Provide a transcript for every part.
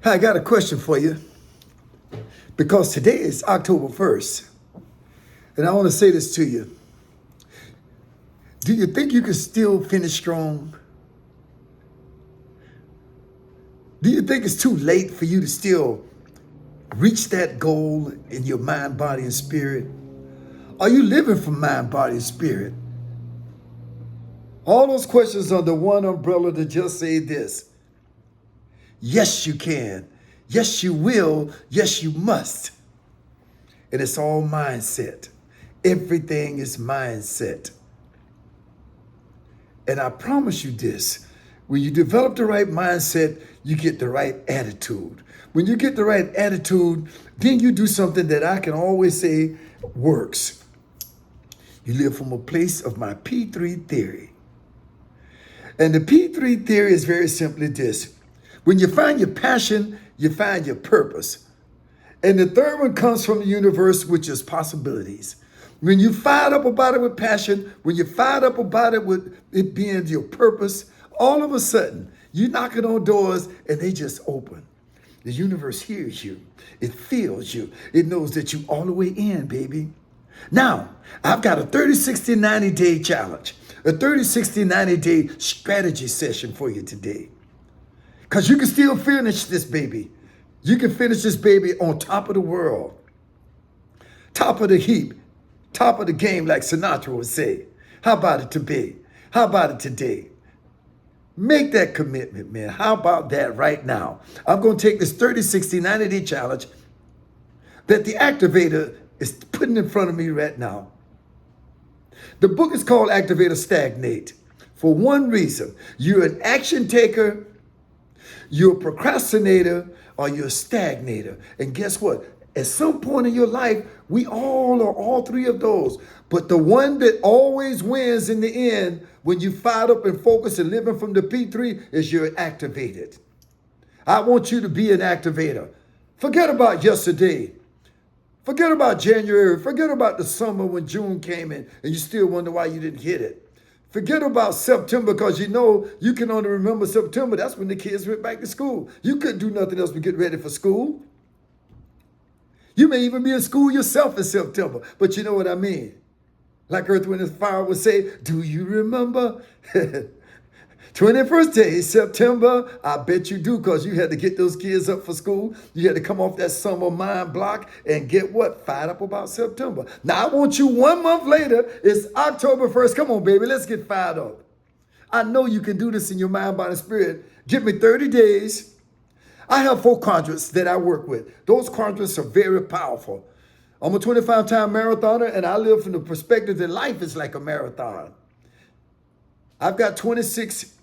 I got a question for you because today is October 1st. And I want to say this to you. Do you think you can still finish strong? Do you think it's too late for you to still reach that goal in your mind, body, and spirit? Are you living from mind, body, and spirit? All those questions under one umbrella to just say this. Yes, you can. Yes, you will. Yes, you must. And it's all mindset. Everything is mindset. And I promise you this, when you develop the right mindset, you get the right attitude. When you get the right attitude, then you do something that I can always say works. You live from a place of my P3 theory. And the P3 theory is very simply this. When you find your passion, you find your purpose. And the third one comes from the universe, which is possibilities. When you fired up about it with passion, when you fired up about it with it being your purpose, all of a sudden, you're knocking on doors and they just open. The universe hears you. It feels you. It knows that you all the way in, baby. Now, I've got a 30, 60, 90-day challenge, a 30, 60, 90-day strategy session for you today. Because you can still finish this baby. You can finish this baby on top of the world, top of the heap, top of the game, like Sinatra would say. How about it today? How about it today? Make that commitment, man. How about that right now? I'm going to take this 30, 60, 90-day challenge that the Activator is putting in front of me right now. The book is called Activator, Stagnate. For one reason, you're an action taker, you're a procrastinator, or you're a stagnator. And guess what? At some point in your life, we all are all three of those. But the one that always wins in the end, when you fired up and focused and living from the P3, is you're activated. I want you to be an activator. Forget about yesterday. Forget about January. Forget about the summer when June came in and you still wonder why you didn't hit it. Forget about September, because you know you can only remember September. That's when the kids went back to school. You couldn't do nothing else but get ready for school. You may even be in school yourself in September, but you know what I mean. Like Earth, Wind, and Fire would say, do you remember? 21st day, September, I bet you do, because you had to get those kids up for school. You had to come off that summer mind block and get what? Fired up about September. Now, I want you 1 month later, it's October 1st. Come on, baby, let's get fired up. I know you can do this in your mind, body, and spirit. Give me 30 days. I have 4 quadrants that I work with. Those quadrants are very powerful. I'm a 25-time marathoner, and I live from the perspective that life is like a marathon. I've got 26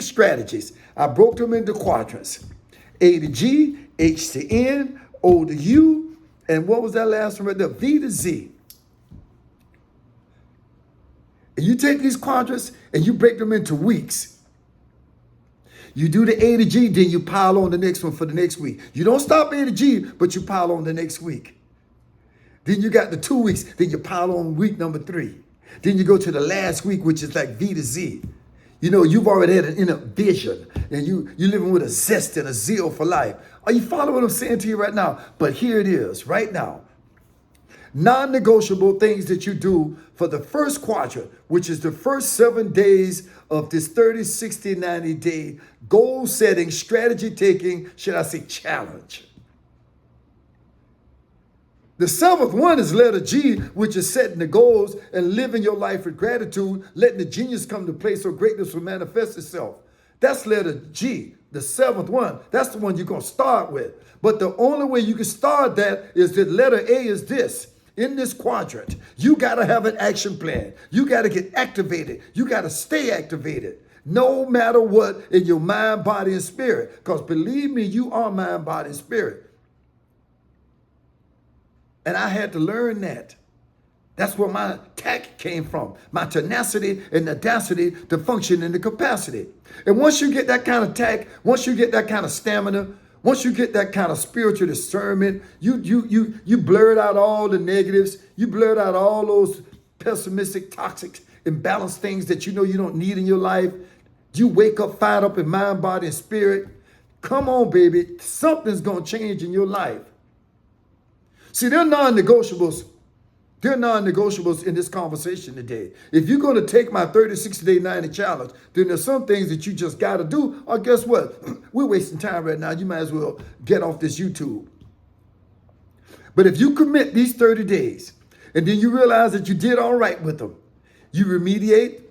strategies. I broke them into quadrants. A to G, H to N, O to U, and what was that last one right there? V to Z. And you take these quadrants and you break them into weeks. You do the A to G, then you pile on the next one for the next week. You don't stop A to G, but you pile on the next week. Then you got the 2 weeks, then you pile on week number 3. Then you go to the last week, which is like V to Z. You know, you've already had an inner vision, and you're living with a zest and a zeal for life. Are you following what I'm saying to you right now? But here it is, right now. Non-negotiable things that you do for the first quadrant, which is the first 7 days of this 30, 60, 90-day goal-setting, strategy-taking, should I say, challenge. The 7th one is letter G, which is setting the goals and living your life with gratitude, letting the genius come to play so greatness will manifest itself. That's letter G, the 7th one. That's the one you're going to start with. But the only way you can start that is that letter A is this. In this quadrant, you got to have an action plan. You got to get activated. You got to stay activated. No matter what in your mind, body, and spirit. Because believe me, you are mind, body, and spirit. And I had to learn that. That's where my tact came from. My tenacity and audacity to function in the capacity. And once you get that kind of tact, once you get that kind of stamina, once you get that kind of spiritual discernment, you blurt out all the negatives. You blurt out all those pessimistic, toxic, imbalanced things that you know you don't need in your life. You wake up fired up in mind, body, and spirit. Come on, baby. Something's going to change in your life. See, they're non-negotiables. They're non-negotiables in this conversation today. If you're going to take my 30, 60 day, 90 challenge, then there's some things that you just got to do. Or guess what? We're wasting time right now. You might as well get off this YouTube. But if you commit these 30 days and then you realize that you did all right with them, you remediate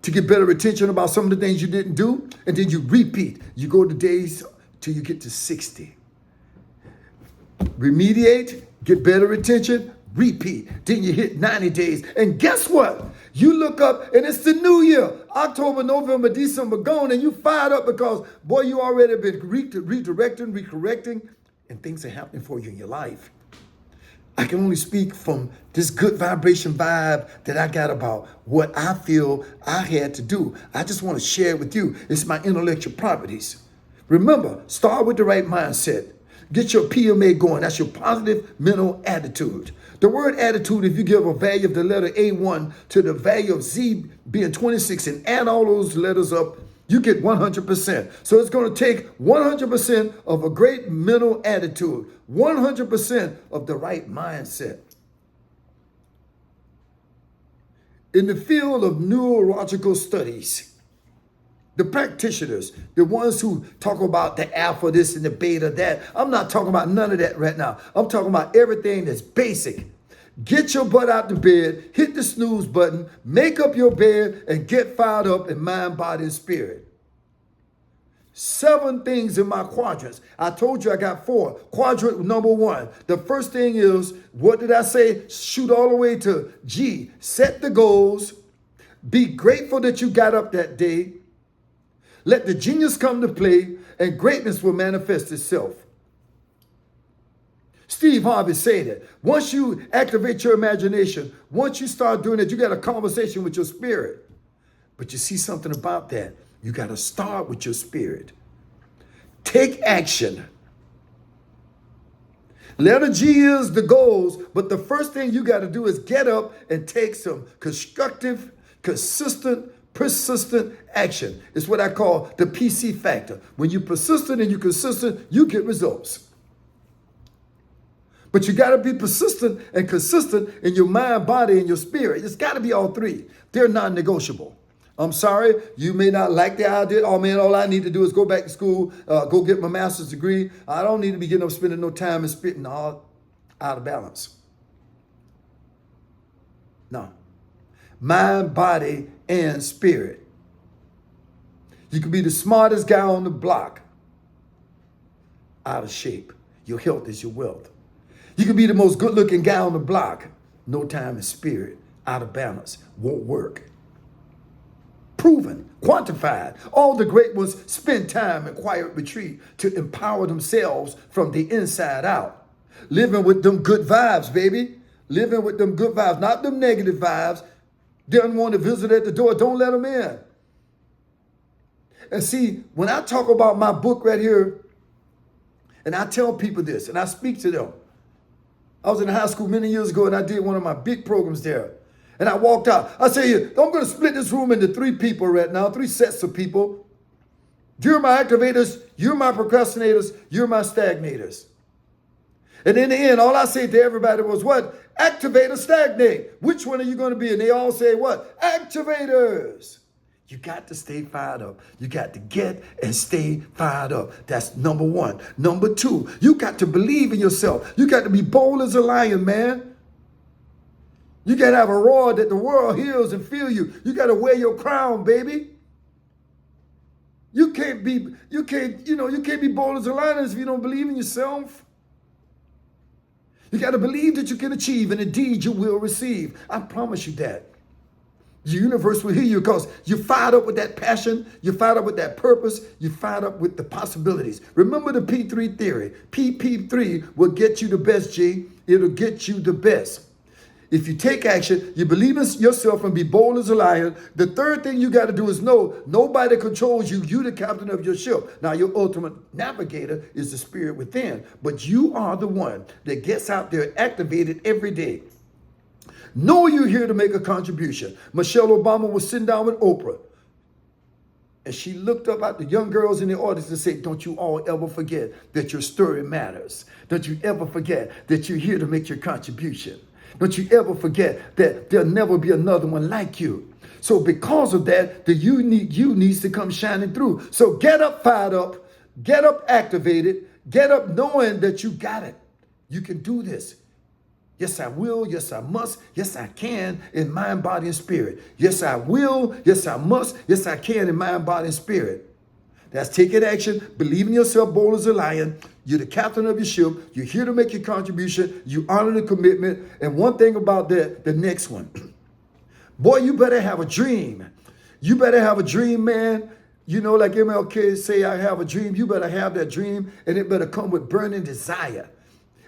to get better retention about some of the things you didn't do, and then you repeat. You go to days till you get to 60. Remediate, get better retention, repeat. Then you hit 90 days. And guess what? You look up and it's the new year. October, November, December gone, and you fired up because, boy, you already been redirecting, recorrecting, and things are happening for you in your life. I can only speak from this good vibration vibe that I got about what I feel I had to do. I just want to share it with you. It's my intellectual properties. Remember, start with the right mindset. Get your PMA going. That's your positive mental attitude. The word attitude, if you give a value of the letter A1 to the value of Z being 26 and add all those letters up, you get 100%. So it's going to take 100% of a great mental attitude, 100% of the right mindset. In the field of neurological studies, the practitioners, the ones who talk about the alpha this and the beta that, I'm not talking about none of that right now. I'm talking about everything that's basic. Get your butt out the bed, hit the snooze button, make up your bed, and get fired up in mind, body, and spirit. 7 things in my quadrants. I told you I got 4. Quadrant number 1. The first thing is, what did I say? Shoot all the way to G. Set the goals. Be grateful that you got up that day. Let the genius come to play, and greatness will manifest itself. Steve Harvey said it. Once you activate your imagination, once you start doing it, you got a conversation with your spirit. But you see something about that. You got to start with your spirit. Take action. Letter G is the goals, but the first thing you got to do is get up and take some constructive, consistent, persistent action. It's what I call the PC factor. When you're persistent and you're consistent, you get results. But you got to be persistent and consistent in your mind, body, and your spirit. It's got to be all 3. They're non-negotiable. I'm sorry, you may not like the idea. Oh man, all I need to do is go back to school, go get my master's degree. I don't need to be getting up spending no time and spitting all out of balance. No. Mind, body, and spirit. You can be the smartest guy on the block, out of shape. Your health is your wealth. You can be the most good-looking guy on the block, no time and spirit, out of balance, won't work. Proven, quantified. All the great ones spend time in quiet retreat to empower themselves from the inside out. Living with them good vibes, baby. Living with them good vibes, not them negative vibes. They don't want to visit at the door. Don't let them in. And see, when I talk about my book right here, and I tell people this, and I speak to them. I was in high school many years ago, and I did one of my big programs there. And I walked out. I said, I'm going to split this room into 3 people right now, 3 sets of people. You're my activators, you're my procrastinators, you're my stagnators. And in the end, all I said to everybody was what? Activate or stagnate. Which one are you going to be? And they all say what? Activators. You got to stay fired up. You got to get and stay fired up. That's number 1. Number 2, you got to believe in yourself. You got to be bold as a lion, man. You got to have a roar that the world hears and feel you. You got to wear your crown, baby. You can't be bold as a lion if you don't believe in yourself. You got to believe that you can achieve, and indeed you will receive. I promise you that. The universe will hear you because you're fired up with that passion. You're fired up with that purpose. You're fired up with the possibilities. Remember the P3 theory. PP3 will get you the best, G. It'll get you the best. If you take action, you believe in yourself and be bold as a lion. The third thing you got to do is know nobody controls you. You're the captain of your ship. Now, your ultimate navigator is the spirit within, but you are the one that gets out there activated every day. Know you're here to make a contribution. Michelle Obama was sitting down with Oprah. And she looked up at the young girls in the audience and said, don't you all ever forget that your story matters. Don't you ever forget that you're here to make your contribution. Don't you ever forget that there'll never be another one like you. So because of that, the unique you needs to come shining through. So get up fired up, get up activated, get up knowing that you got it. You can do this. Yes, I will. Yes, I must. Yes, I can in mind, body, and spirit. Yes, I will. Yes, I must. Yes, I can in mind, body, and spirit. That's taking action, believe in yourself, bold as a lion. You're the captain of your ship. You're here to make your contribution. You honor the commitment. And one thing about that, the next one. Boy, you better have a dream. You better have a dream, man. You know, like MLK say, I have a dream. You better have that dream, and it better come with burning desire.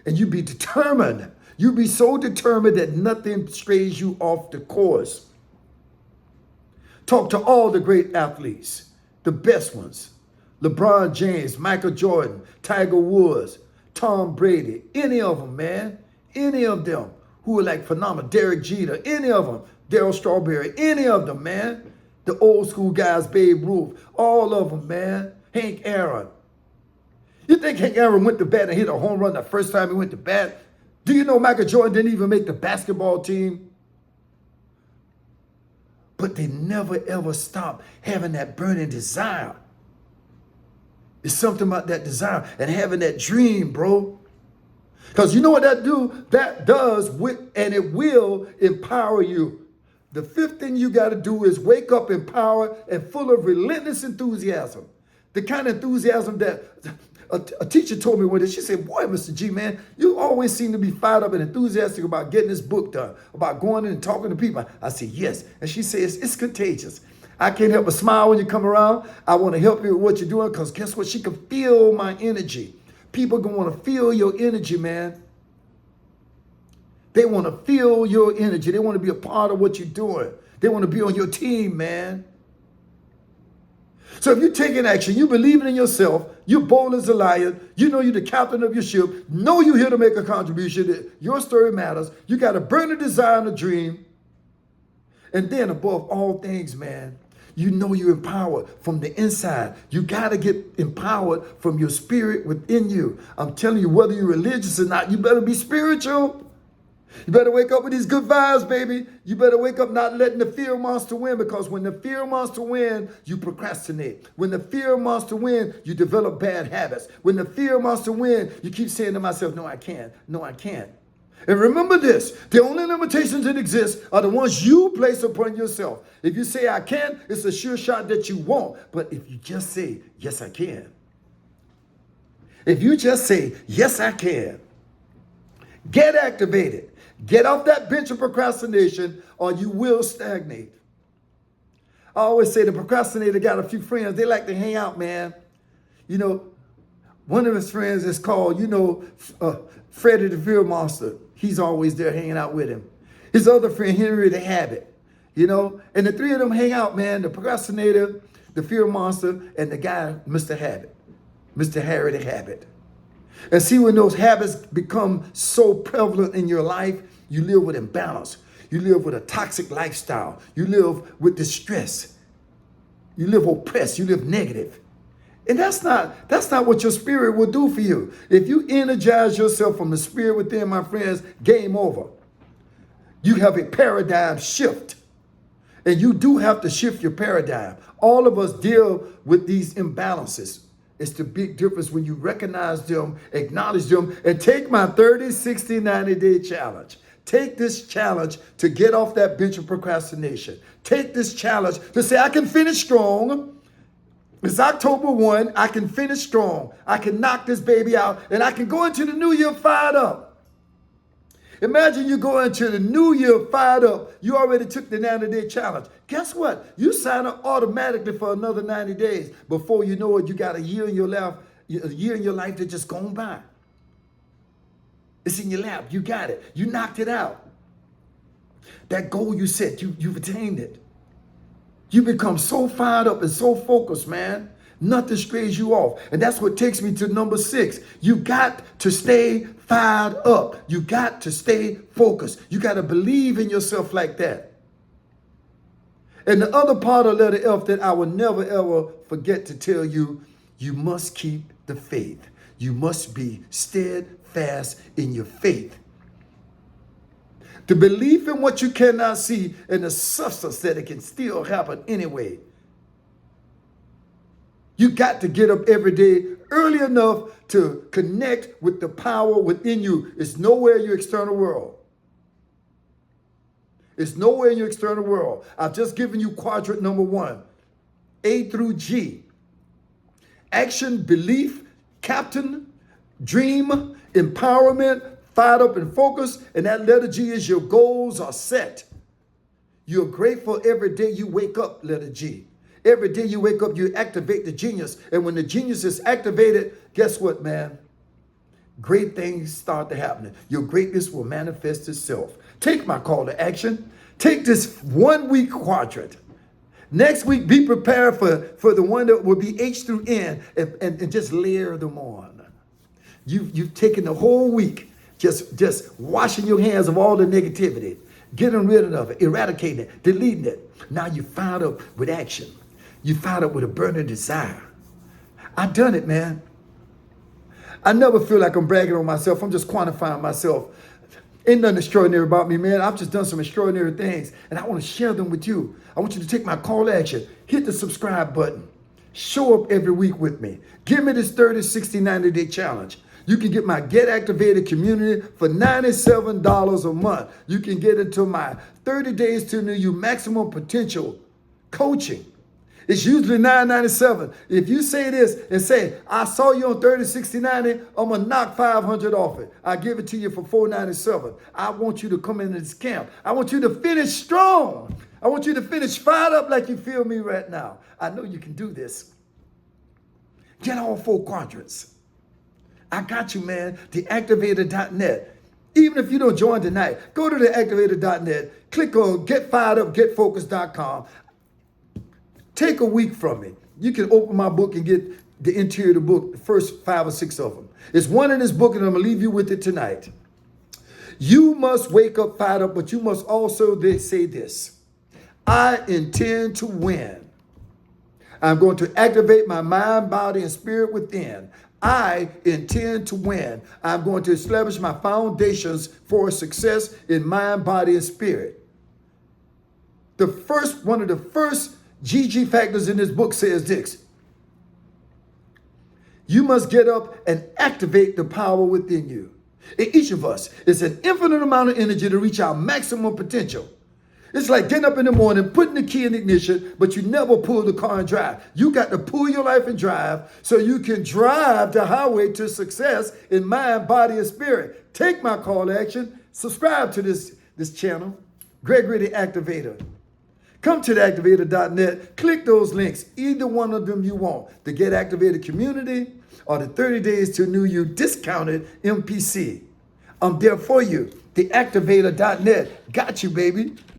And you be determined. You be so determined that nothing strays you off the course. Talk to all the great athletes, the best ones. LeBron James, Michael Jordan, Tiger Woods, Tom Brady, any of them, man. Any of them who are like phenomenal. Derek Jeter, any of them. Darryl Strawberry, any of them, man. The old school guys, Babe Ruth, all of them, man. Hank Aaron. You think Hank Aaron went to bat and hit a home run the first time he went to bat? Do you know Michael Jordan didn't even make the basketball team? But they never ever stopped having that burning desire. It's something about that desire and having that dream, bro. Because you know what that do? That does, and it will empower you. The fifth thing you got to do is wake up empowered and full of relentless enthusiasm. The kind of enthusiasm that a teacher told me one day. She said, boy, Mr. G, man, you always seem to be fired up and enthusiastic about getting this book done, about going in and talking to people. I said, yes. And she says, it's contagious. I can't help but smile when you come around. I want to help you with what you're doing because guess what? She can feel my energy. People going to want to feel your energy, man. They want to feel your energy. They want to be a part of what you're doing. They want to be on your team, man. So if you're taking action, you believing in yourself, you're bold as a lion, you know you're the captain of your ship, know you're here to make a contribution, that your story matters, you got a burning desire and a dream. And then above all things, man, you know you're empowered from the inside. You got to get empowered from your spirit within you. I'm telling you, whether you're religious or not, you better be spiritual. You better wake up with these good vibes, baby. You better wake up not letting the fear monster win, because when the fear monster win, you procrastinate. When the fear monster win, you develop bad habits. When the fear monster win, you keep saying to myself, no, I can't. No, I can't. And remember this, the only limitations that exist are the ones you place upon yourself. If you say I can, it's a sure shot that you won't. But if you just say, yes, I can. If you just say, yes, I can, get activated. Get off that bench of procrastination or you will stagnate. I always say the procrastinator got a few friends. They like to hang out, man. You know, one of his friends is called, Freddie the Fear Monster. He's always there hanging out with him. His other friend, Henry the Habit, and the three of them hang out, man. The procrastinator, the fear monster, and the guy, Mr. Habit, Mr. Harry the Habit. And see, when those habits become so prevalent in your life, you live with imbalance. You live with a toxic lifestyle. You live with distress. You live oppressed. You live negative. And that's not what your spirit will do for you. If you energize yourself from the spirit within, my friends, game over. You have a paradigm shift. And you do have to shift your paradigm. All of us deal with these imbalances. It's the big difference when you recognize them, acknowledge them, and take my 30, 60, 90-day challenge. Take this challenge to get off that bench of procrastination. Take this challenge to say, I can finish strong. It's October 1. I can finish strong. I can knock this baby out, and I can go into the new year fired up. Imagine you go into the new year fired up. You already took the 90-day challenge. Guess what? You sign up automatically for another 90 days. Before you know it, you got a year in your life that just gone by. It's in your lap. You got it. You knocked it out. That goal you set, you've attained it. You become so fired up and so focused, man. Nothing strays you off. And that's what takes me to number 6. You got to stay fired up. You got to stay focused. You got to believe in yourself like that. And the other part of letter F that I will never ever forget to tell you, you must keep the faith. You must be steadfast in your faith. The belief in what you cannot see and the substance that it can still happen anyway. You got to get up every day early enough to connect with the power within you. It's nowhere in your external world. It's nowhere in your external world. I've just given you quadrant number 1, A through G. Action, belief, captain, dream, empowerment, fired up and focused. And that letter G is your goals are set. You're grateful every day you wake up, letter G. Every day you wake up, you activate the genius. And when the genius is activated, guess what, man? Great things start to happen. Your greatness will manifest itself. Take my call to action. Take this 1 week quadrant. Next week, be prepared for the one that will be H through N and just layer them on. You've taken the whole week just washing your hands of all the negativity, getting rid of it, eradicating it, deleting it. Now you fired up with action. You fired up with a burning desire. I done it, man. I never feel like I'm bragging on myself. I'm just quantifying myself. Ain't nothing extraordinary about me, man. I've just done some extraordinary things, and I want to share them with you. I want you to take my call to action. Hit the subscribe button. Show up every week with me. Give me this 30, 60, 90-day challenge. You can get my Get Activated community for $97 a month. You can get into my 30 Days to New You Maximum Potential coaching. It's usually $9.97. If you say this and say, I saw you on 30, 60, 90, I'm going to knock $500 off it. I give it to you for $4.97. I want you to come into this camp. I want you to finish strong. I want you to finish fired up like you feel me right now. I know you can do this. Get all 4 quadrants. I got you, man. Theactivator.net. Even if you don't join tonight, go to theactivator.net. Click on Get Fired Up, GetFocused.com. Take a week from me. You can open my book and get the interior of the book, the first 5 or 6 of them. It's one in this book, and I'm going to leave you with it tonight. You must wake up fired up, but you must also say this. I intend to win. I'm going to activate my mind, body, and spirit within. I intend to win. I'm going to establish my foundations for success in mind, body, and spirit. One of the first GG factors in this book says this. You must get up and activate the power within you. In each of us, it's an infinite amount of energy to reach our maximum potential. It's like getting up in the morning, putting the key in ignition, but you never pull the car and drive. You got to pull your life and drive so you can drive the highway to success in mind, body, and spirit. Take my call to action. Subscribe to this channel, Gregory the Activator. Come to theactivator.net, click those links, either one of them you want. The Get Activated community or the 30 Days to New You discounted MPC. I'm there for you. Theactivator.net. Got you, baby.